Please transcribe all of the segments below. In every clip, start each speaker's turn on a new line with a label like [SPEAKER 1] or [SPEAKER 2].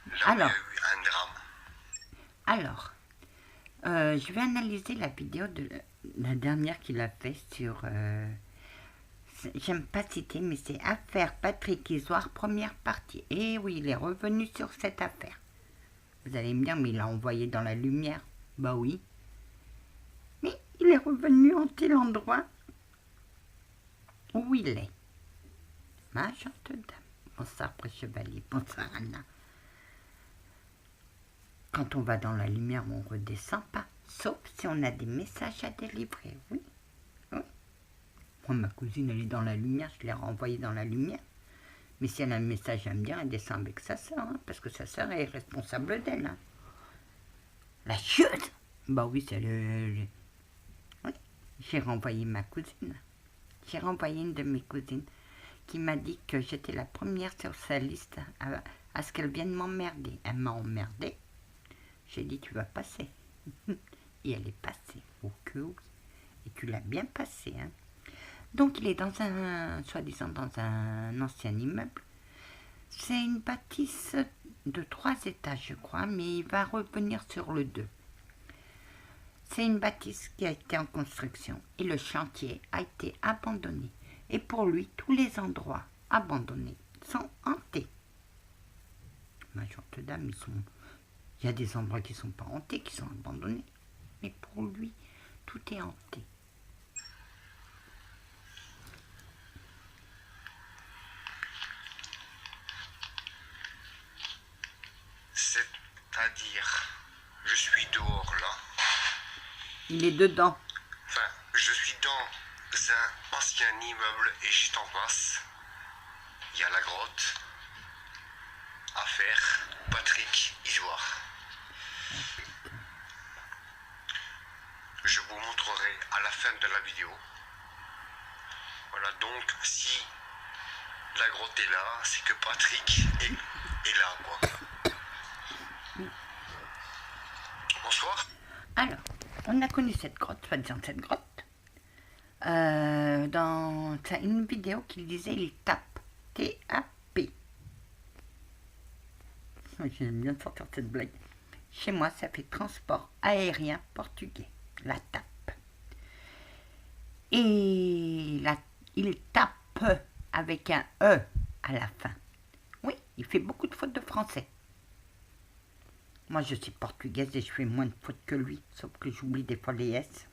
[SPEAKER 1] Là où il y a eu un drame.
[SPEAKER 2] Alors, je vais analyser la vidéo de la dernière qu'il a fait sur... j'aime pas citer, mais c'est Affaire Patrick Isoire, première partie. Et oui, il est revenu sur cette affaire. Vous allez me dire, mais il l'a envoyé dans la lumière. Bah oui. Mais il est revenu en tel endroit où il est. Ma gentille dame. Bonsoir, Chevalier. Bonsoir, Anna. Quand on va dans la lumière, on ne redescend pas. Sauf si on a des messages à délivrer. Oui. Oui. Moi, ma cousine, elle est dans la lumière. Je l'ai renvoyée dans la lumière. Mais si elle a un message à me dire, elle descend avec sa sœur. Hein, parce que sa sœur est responsable d'elle. Hein. La chute. Bah oui, c'est le... Oui. J'ai renvoyé ma cousine. J'ai renvoyé une de mes cousines qui m'a dit que j'étais la première sur sa liste à ce qu'elle vienne m'emmerder. Elle m'a emmerdée. J'ai dit, tu vas passer. Et elle est passée. Oh que oui. Et tu l'as bien passé. Hein. Donc, il est dans un, soi-disant, dans un ancien immeuble. C'est une bâtisse de 3 étages, je crois, mais il va revenir sur le 2. C'est une bâtisse qui a été en construction et le chantier a été abandonné. Et pour lui, tous les endroits abandonnés sont hantés. Ma gentille dame, il y a des endroits qui ne sont pas hantés, qui sont abandonnés. Mais pour lui, tout est hanté.
[SPEAKER 1] C'est-à-dire, je suis dehors là.
[SPEAKER 2] Il est dedans.
[SPEAKER 1] Enfin, je suis dans un ancien immeuble et juste en face, il y a la grotte. Affaire Patrick Isoire. Je vous montrerai à la fin de la vidéo. Voilà, donc si la grotte est là, c'est que Patrick est là, quoi. Bonsoir.
[SPEAKER 2] Alors, on a connu cette grotte, soi-disant cette grotte, dans une vidéo qu'il disait il tape, T-A-P. J'aime bien sortir cette blague. Chez moi, ça fait transport aérien portugais, la tape. Et il tape avec un E à la fin. Oui, il fait beaucoup de fautes de français. Moi, je suis portugaise et je fais moins de fautes que lui, sauf que j'oublie des fois les S.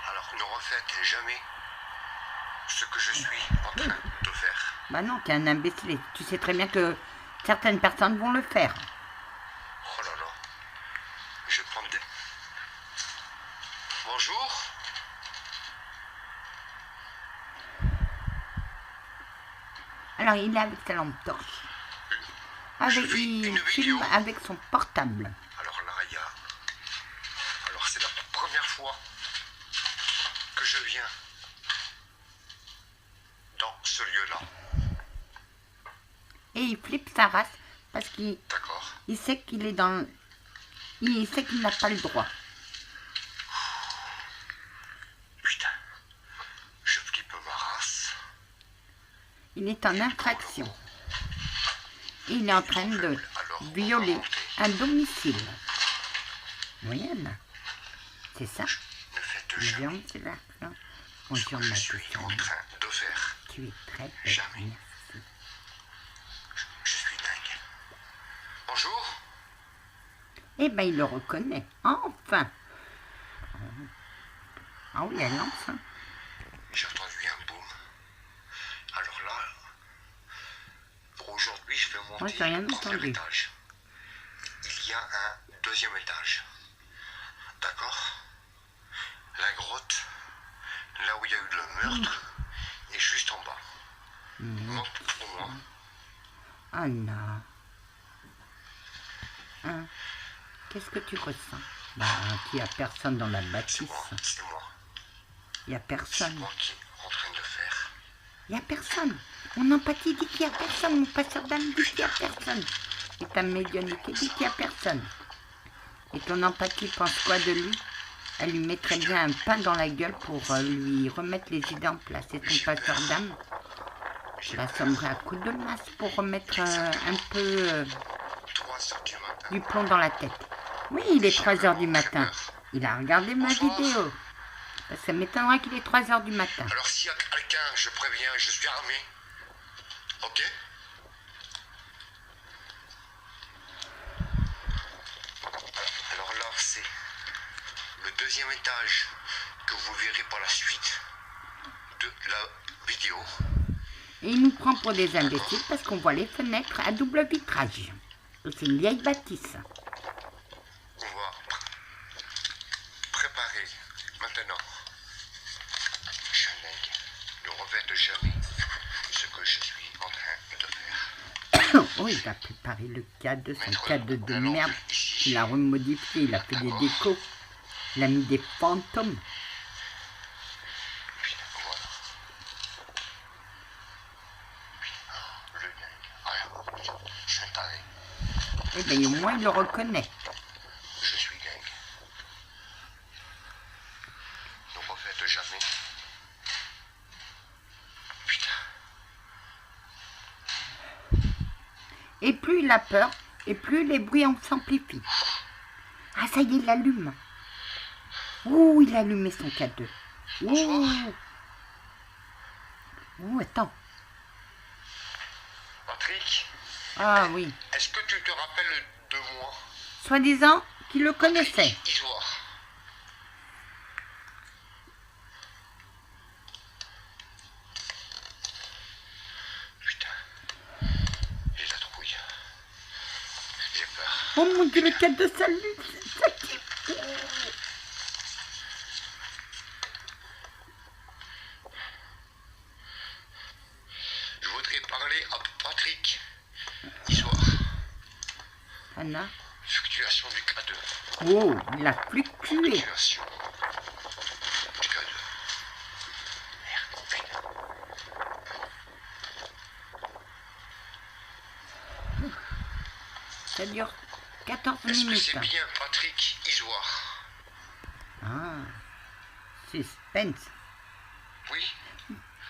[SPEAKER 1] Alors, ne refaites jamais ce que je suis en train de faire.
[SPEAKER 2] Bah non, t'es un imbécile. Tu sais très bien que certaines personnes vont le faire.
[SPEAKER 1] Oh là là. Je vais prendre des... Bonjour.
[SPEAKER 2] Alors, il est avec sa lampe torche. Il filme avec son portable.
[SPEAKER 1] Alors là, il y a... Alors, c'est la première fois que je viens dans ce lieu-là.
[SPEAKER 2] Et il flippe sa race parce qu'il sait qu'il est dans... Il sait qu'il n'a pas le droit.
[SPEAKER 1] Putain, je flippe ma race.
[SPEAKER 2] Il est en infraction. Et il est en train de violer un domicile. Oui, Anna. C'est ça.
[SPEAKER 1] Ne faites jamais
[SPEAKER 2] c'est là. Bonjour, ma
[SPEAKER 1] suis en train de faire.
[SPEAKER 2] Tu es très belle.
[SPEAKER 1] Jamais.
[SPEAKER 2] Merci.
[SPEAKER 1] Je suis dingue. Bonjour.
[SPEAKER 2] Eh ben, il le reconnaît. Enfin. Ah oui, elle lance. Hein.
[SPEAKER 1] J'ai entendu un boom. Alors là, pour aujourd'hui, je vais monter au premier étage. Il y a un deuxième étage. D'accord? La grotte, là où il y a eu le meurtre, est juste en bas. Monte pour moi.
[SPEAKER 2] Anna. Hein? Qu'est-ce que tu ressens? Bah, qu'il n'y a personne dans la bâtisse.
[SPEAKER 1] C'est moi.
[SPEAKER 2] Il n'y a personne.
[SPEAKER 1] C'est moi qui est en train de le faire.
[SPEAKER 2] Il n'y a personne. Mon empathie dit qu'il n'y a personne. Mon passeur d'âme dit qu'il n'y a personne. Et ta médiumnité dit qu'il n'y a personne. Et ton empathie pense quoi de lui? Elle lui mettrait bien un pain dans la gueule pour lui remettre les idées en place. Et ton passeur d'âme, Je l'assommerai à coups de masse pour remettre un peu du plomb dans la tête. Oui, il est 3 h du matin. Il a regardé ma vidéo. Ça m'étonnerait qu'il est 3 h du matin.
[SPEAKER 1] Alors s'il y a quelqu'un, je préviens, je suis armé. Ok? Alors là, c'est le deuxième étage que vous verrez par la suite de la vidéo.
[SPEAKER 2] Et il nous prend pour des imbéciles parce qu'on voit les fenêtres à double vitrage. Et c'est une vieille bâtisse.
[SPEAKER 1] On va préparer maintenant. Chaneg, ne revête jamais ce que je suis en train de faire.
[SPEAKER 2] Oh, il a préparé le cadre, son cadre de merde. Il a remodifié, il a fait des décos. Il a mis des fantômes. Eh bien, au moins, il le reconnaît.
[SPEAKER 1] Je suis gang. Ne refaites jamais. Putain.
[SPEAKER 2] Et plus il a peur, et plus les bruits s'amplifient. Ah, ça y est, il allume. Ouh, il a allumé son cadeau. Ouh. Ouh, attends.
[SPEAKER 1] Patrick?
[SPEAKER 2] Ah oui.
[SPEAKER 1] Est-ce que tu te rappelles de moi?
[SPEAKER 2] Soi-disant qu'il le connaissait.
[SPEAKER 1] Isoire. Putain. Et la trouille. J'ai peur.
[SPEAKER 2] Oh mon Dieu, le cadeau s'allume. Ça tire.
[SPEAKER 1] Je voudrais parler à Patrick. Isoire.
[SPEAKER 2] Anna.
[SPEAKER 1] Fluctuation du K2.
[SPEAKER 2] Oh, il a fluctué.
[SPEAKER 1] Fluctuation du K2. Merde, putain.
[SPEAKER 2] Ça dure 14
[SPEAKER 1] Est-ce que
[SPEAKER 2] minutes.
[SPEAKER 1] c'est bien Patrick Isoire?
[SPEAKER 2] Ah, suspense.
[SPEAKER 1] Oui?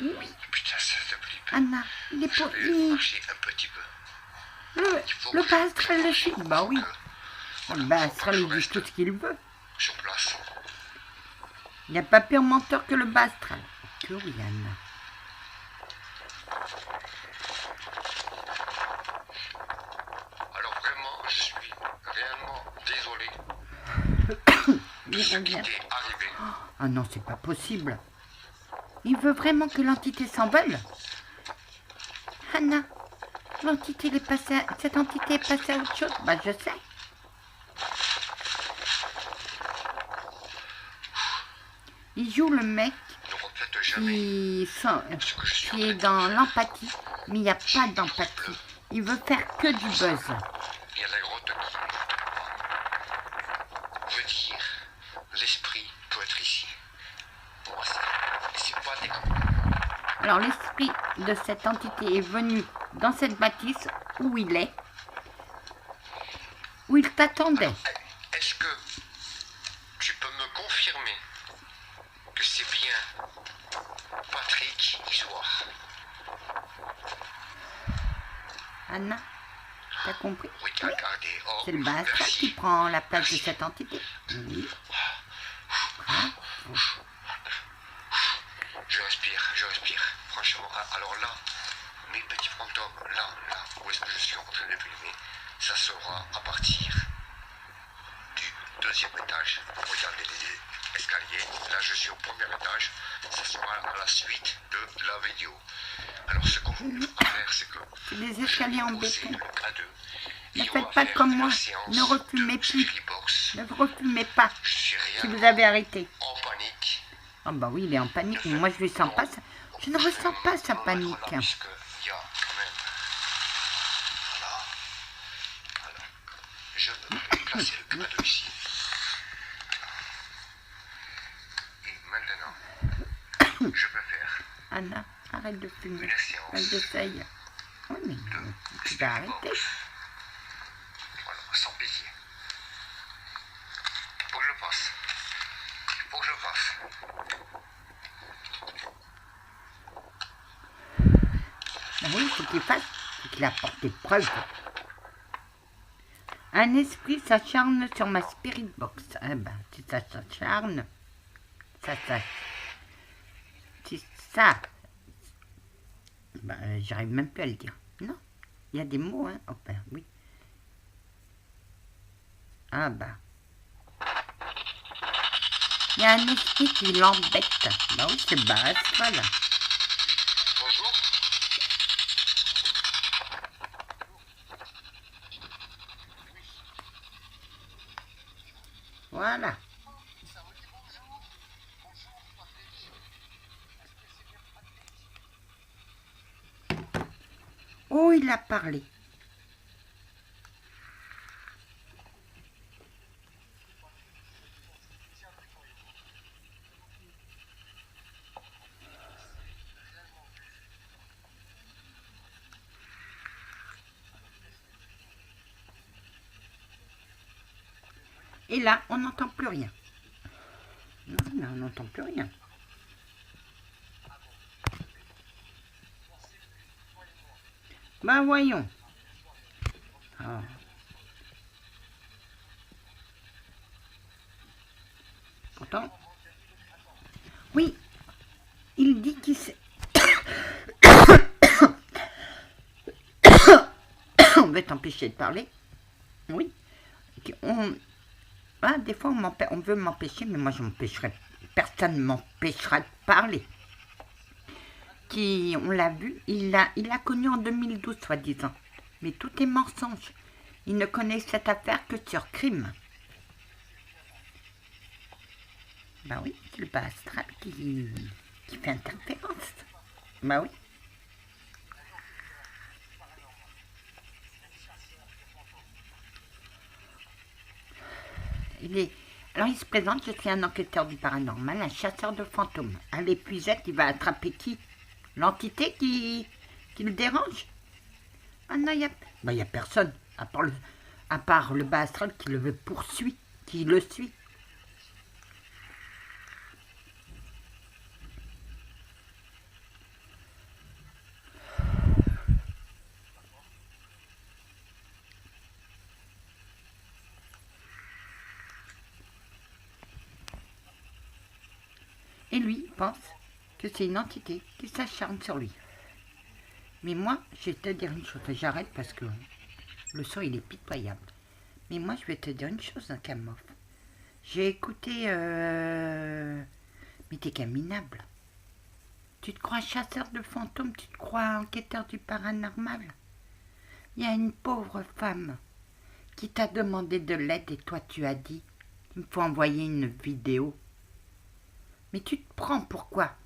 [SPEAKER 2] Oui.
[SPEAKER 1] Putain, ça te plaît pas.
[SPEAKER 2] Anna, il est
[SPEAKER 1] Je
[SPEAKER 2] pour...
[SPEAKER 1] vais marcher un petit peu.
[SPEAKER 2] Le bas astral le suit. Bah oui. Le bas astral, il dit tout ce qu'il veut.
[SPEAKER 1] Sur place.
[SPEAKER 2] Il n'y a pas pire menteur que le bas astral. Que oui, Anna.
[SPEAKER 1] Alors vraiment, je suis réellement désolé de
[SPEAKER 2] Il
[SPEAKER 1] ce qui
[SPEAKER 2] revient.
[SPEAKER 1] t'est arrivé.
[SPEAKER 2] Ah non, c'est pas possible. Il veut vraiment que l'entité s'envole. Anna, l'entité est passée à... cette entité est passée à autre chose. Bah je sais. Il joue le mec
[SPEAKER 1] Ne refaites jamais
[SPEAKER 2] qui est dans l'empathie, mais il n'y a pas d'empathie. Il veut faire que du buzz.
[SPEAKER 1] Il y a la grotte qui veut dire l'esprit peut être ici. Pour ça, c'est pas déconnant.
[SPEAKER 2] Alors l'esprit de cette entité est venu dans cette bâtisse où il est, où il t'attendait.
[SPEAKER 1] Est-ce que tu peux me confirmer que c'est bien Patrick Isoire?
[SPEAKER 2] Anna, t'as compris?
[SPEAKER 1] Oui, regardez. Oh,
[SPEAKER 2] C'est le bas astral
[SPEAKER 1] merci.
[SPEAKER 2] qui prend la place de cette entité. Oui. Hein?
[SPEAKER 1] Je respire. Franchement, alors là, mes petits fantômes, là, où est-ce que je suis en train de filmer, ça sera à partir du deuxième étage. Regardez les escaliers. Là, je suis au premier étage. Ça sera à la suite de la vidéo. Alors, ce qu'on va faire, c'est que
[SPEAKER 2] C'est des escaliers en béton. Ne
[SPEAKER 1] Ne
[SPEAKER 2] faites pas comme moi. Ne refumez plus. Ne refumez pas. Si vous avez arrêté.
[SPEAKER 1] En panique.
[SPEAKER 2] Ah bah oui, il est en panique. Mais moi, je ne sens pas ça. Je ne ressens pas sa panique.
[SPEAKER 1] Voilà, puisque il y a quand même. Voilà. Je vais placer le cadeau ici. Et maintenant, je peux faire
[SPEAKER 2] Anna, arrête de fumer.
[SPEAKER 1] une séance
[SPEAKER 2] Elle essaye. Oui, mais tu vas arrêter.
[SPEAKER 1] Voilà, sans pitié. Faut que je le fasse. Faut que je le fasse.
[SPEAKER 2] faut qu'il fasse, faut qu'il apporte des preuves. Un esprit s'acharne sur ma spirit box. Eh ben, si ça s'acharne, si ça, ben, j'arrive même plus à le dire. Non, il y a des mots, hein. Oh ben, oui. Ah ben. Il y a un esprit qui l'embête. Bah oui, c'est basse, voilà.
[SPEAKER 1] Bonjour.
[SPEAKER 2] Voilà. Oh, il a parlé. Et là, on n'entend plus rien. Non, mais on n'entend plus rien. Ben voyons. Oh. Pourtant, oui, il dit qu'il sait. On veut t'empêcher de parler. Oui. Ah, des fois, on veut m'empêcher, mais moi, je m'empêcherai. Personne ne m'empêchera de parler. On l'a vu, il l'a connu en 2012, soi-disant. Mais tout est mensonge. Il ne connaît cette affaire que sur crime. Ben oui, c'est le bas astral qui fait interférence. Ben oui. Alors il se présente, je suis un enquêteur du paranormal, un chasseur de fantômes. À l'épuisette, il va attraper qui? L'entité qui le dérange? Ah non, il y a personne, à part le bas astral qui le poursuit, qui le suit. Et lui pense que c'est une entité qui s'acharne sur lui. Mais moi, je vais te dire une chose, j'arrête parce que le son il est pitoyable. Mais moi, je vais te dire une chose, un Camof. J'ai écouté... Mais t'es qu'un minable. Tu te crois chasseur de fantômes, tu te crois enquêteur du paranormal. Il y a une pauvre femme qui t'a demandé de l'aide et toi tu as dit, il me faut envoyer une vidéo. Mais tu te prends pourquoi?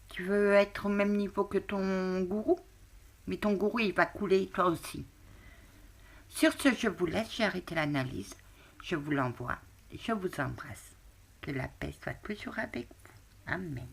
[SPEAKER 2] Tu veux être au même niveau que ton gourou? Mais ton gourou il va couler toi aussi. Sur ce, je vous laisse, j'ai arrêté l'analyse. Je vous l'envoie. Je vous embrasse. Que la paix soit toujours avec vous. Amen.